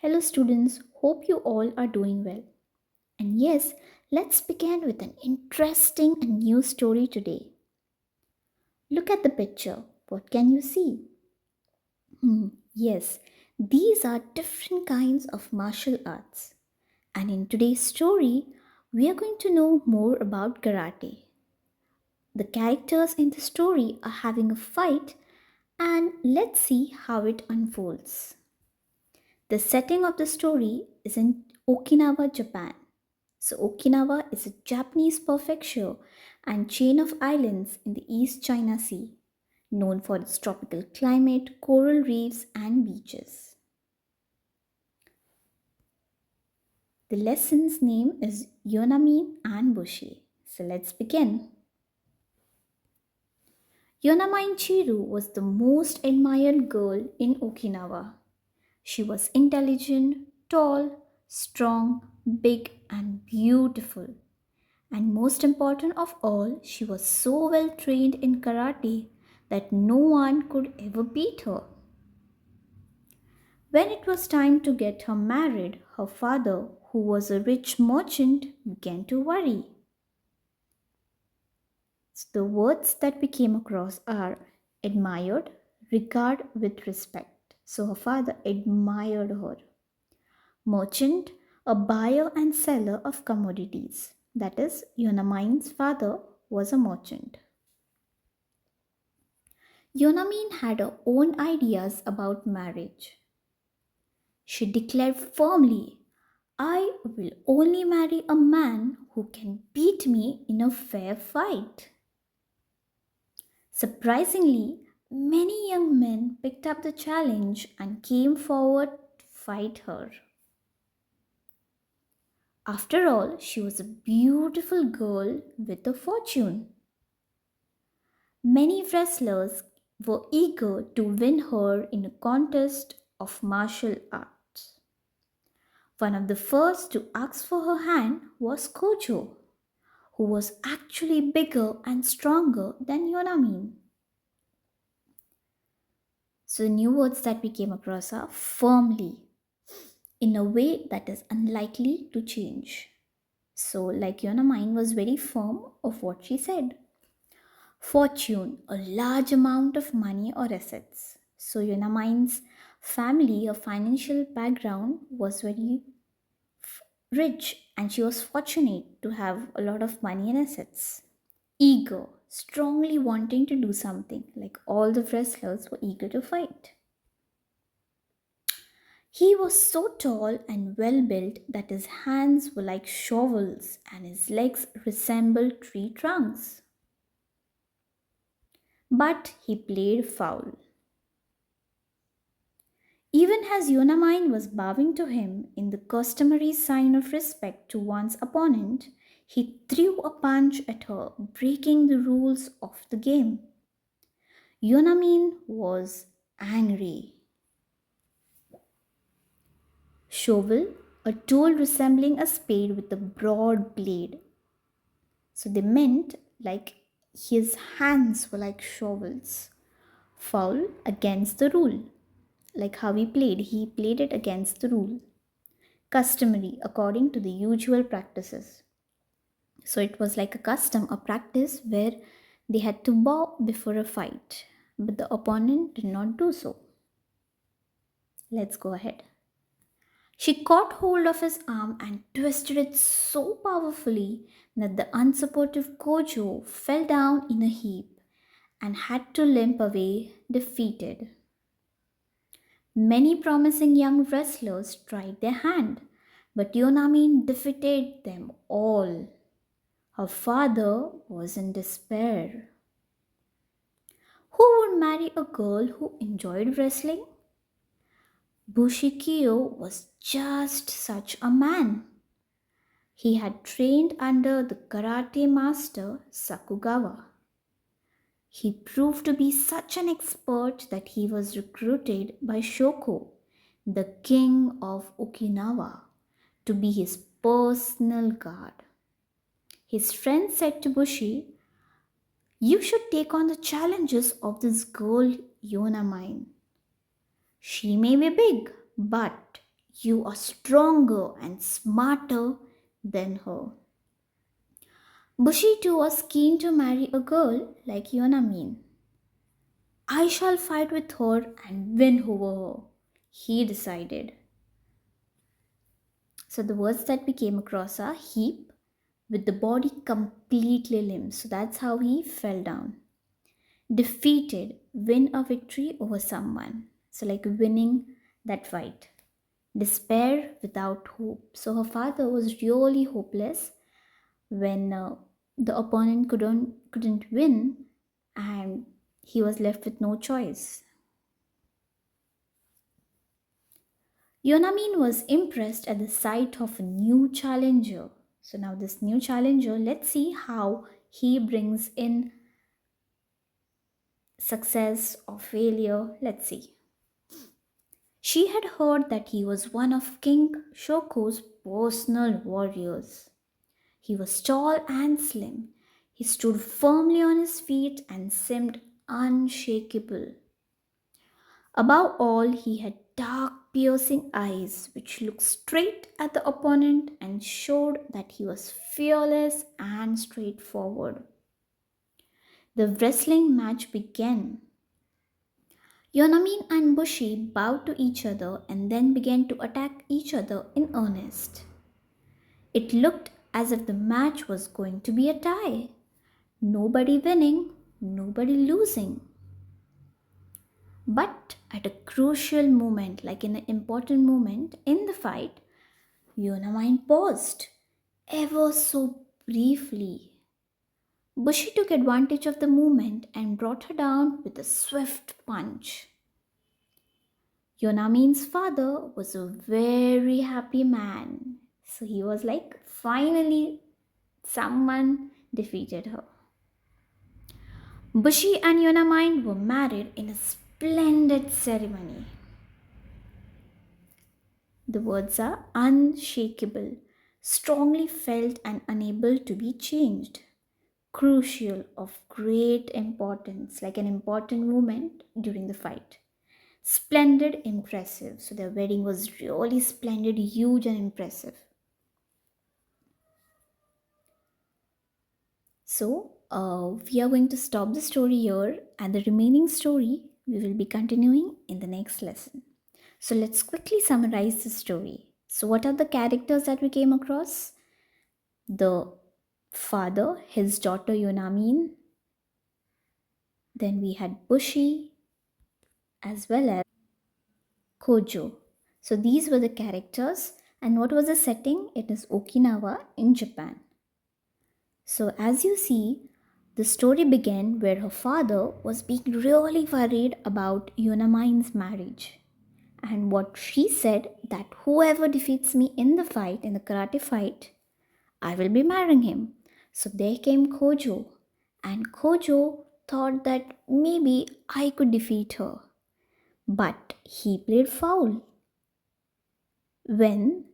Hello, students. Hope you all are doing well. And yes, let's begin with an interesting and new story today. Look at the picture. What can you see? Yes, these are different kinds of martial arts. And in today's story, we are going to know more about karate. The characters in the story are having a fight, and let's see how it unfolds. The setting of the story is in Okinawa, Japan. So, Okinawa is a Japanese prefecture and chain of islands in the East China Sea, known for its tropical climate, coral reefs, and beaches. The lesson's name is Yonamine and Bushi. So, let's begin. Yonamine Chiru was the most admired girl in Okinawa. She was intelligent, tall, strong, big, and beautiful. And most important of all, she was so well trained in karate that no one could ever beat her. When it was time to get her married, her father, who was a rich merchant, began to worry. So the words that we came across are admired, regard with respect. So her father admired her. Merchant, a buyer and seller of commodities. That is, Yonamine's father was a merchant. Yonamine had her own ideas about marriage. She declared firmly, I will only marry a man who can beat me in a fair fight. Surprisingly, many young men picked up the challenge and came forward to fight her. After all, she was a beautiful girl with a fortune. Many wrestlers were eager to win her in a contest of martial arts. One of the first to ask for her hand was Kojo, who was actually bigger and stronger than Yonamine. So, the new words that we came across are firmly, in a way that is unlikely to change. So, like Yonamine was very firm of what she said. Fortune, a large amount of money or assets. So, Yonamine's family or financial background was very rich and she was fortunate to have a lot of money and assets. Eager, strongly wanting to do something, like all the wrestlers were eager to fight. He was so tall and well built that his hands were like shovels and his legs resembled tree trunks. But he played foul. Even as Yonamine was bowing to him in the customary sign of respect to one's opponent, he threw a punch at her, breaking the rules of the game. Yonamine was angry. Shovel, a tool resembling a spade with a broad blade. So they meant like his hands were like shovels. Foul against the rule. Like how he played it against the rule. Customary according to the usual practices. So it was like a custom, a practice where they had to bow before a fight, but the opponent did not do so. Let's go ahead. She caught hold of his arm and twisted it so powerfully that the unsupportive Kojo fell down in a heap and had to limp away defeated. Many promising young wrestlers tried their hand, but Yonami defeated them all. Her father was in despair. Who would marry a girl who enjoyed wrestling? Bushikyo was just such a man. He had trained under the karate master Sakugawa. He proved to be such an expert that he was recruited by Shoko, the king of Okinawa, to be his personal guard. His friend said to Bushi, you should take on the challenges of this girl Yonamine. She may be big, but You are stronger and smarter than her. Bushi too was keen to marry a girl like Yonamine. I shall fight with her and win over her, he decided. So the words that we came across are heap with the body completely limp. So that's how he fell down. Defeated, win a victory over someone. So like winning that fight. Despair without hope. So her father was really hopeless when the opponent couldn't win, and he was left with no choice. Yonamin was impressed at the sight of a new challenger. So now this new challenger, let's see how he brings in success or failure. Let's see. She had heard that he was one of King Shoko's personal warriors. He was tall and slim. He stood firmly on his feet and seemed unshakable. Above all, he had dark, piercing eyes which looked straight at the opponent and showed that he was fearless and straightforward. The wrestling match began. Yonamin and Bushi bowed to each other and then began to attack each other in earnest. It looked as if the match was going to be a tie. Nobody winning, nobody losing. But at a crucial moment, like in an important moment in the fight, Yonamine paused, ever so briefly. Bushi took advantage of the moment and brought her down with a swift punch. Yonamine's father was a very happy man. So he was like, finally, someone defeated her. Bushi and Yonamine were married in a splendid ceremony. The words are unshakable, strongly felt and unable to be changed. Crucial, of great importance, like an important moment during the fight. Splendid, impressive. So their wedding was really splendid, huge, and impressive. So we are going to stop the story here, and the remaining story we will be continuing in the next lesson. So let's quickly summarize the story. So, what are the characters that we came across? The father, his daughter Yonamine, then we had Bushi, as well as Kojo. So, these were the characters, and what was the setting? It is Okinawa in Japan. So, as you see, the story began where her father was being really worried about Yonamine's marriage. And what she said that whoever defeats me in the fight, in the karate fight, I will be marrying him. So there came Kojo, and Kojo thought that maybe I could defeat her. But he played foul. When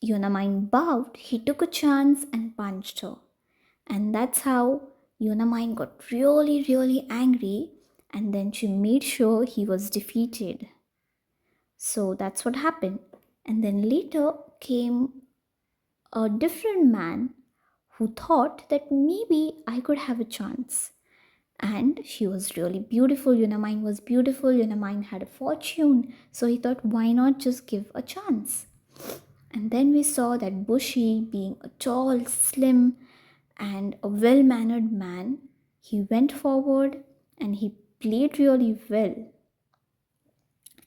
Yonamine bowed, he took a chance and punched her. And that's how Yonamine got really, really angry, and then she made sure he was defeated. So that's what happened. And then later came a different man who thought that maybe I could have a chance. And she was really beautiful. Yunamine was beautiful. Yunamine had a fortune. So he thought, why not just give a chance? And then we saw that Bushi, being a tall, slim, and a well mannered man, he went forward and he played really well.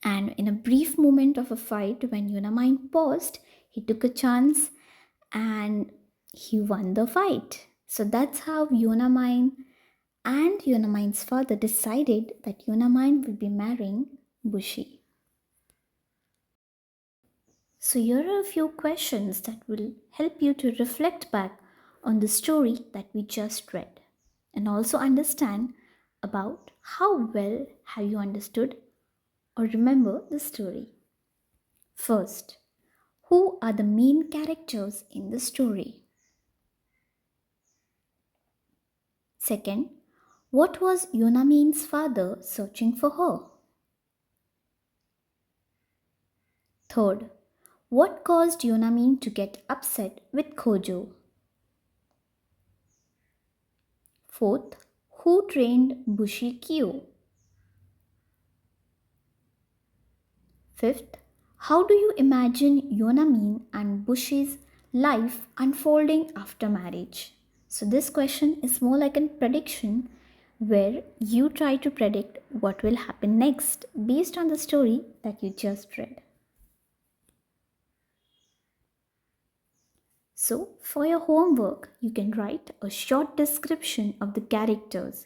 And in a brief moment of a fight, when Yunamine paused, he took a chance and he won the fight. So that's how Yonamine and Yonamine's father decided that Yonamine will be marrying Bushi. So here are a few questions that will help you to reflect back on the story that we just read and also understand about how well have you understood or remember the story. First, who are the main characters in the story? Second, what was Yonamine's father searching for her? Third, What caused Yonamine to get upset with Kojo? Fourth, who trained Bushi Kyo? Fifth, how do you imagine Yonamine and Bushi's life unfolding after marriage? So, this question is more like a prediction where you try to predict what will happen next based on the story that you just read. So, for your homework, you can write a short description of the characters,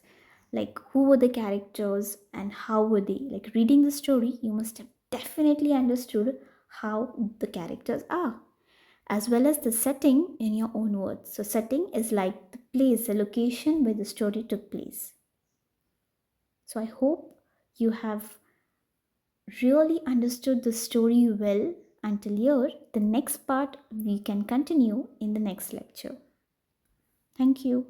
like who were the characters and how were they. Like reading the story, you must have definitely understood how the characters are, as well as the setting in your own words. So, setting is like the place, the location where the story took place. So, I hope you have really understood the story well until here. The next part we can continue in the next lecture. Thank you.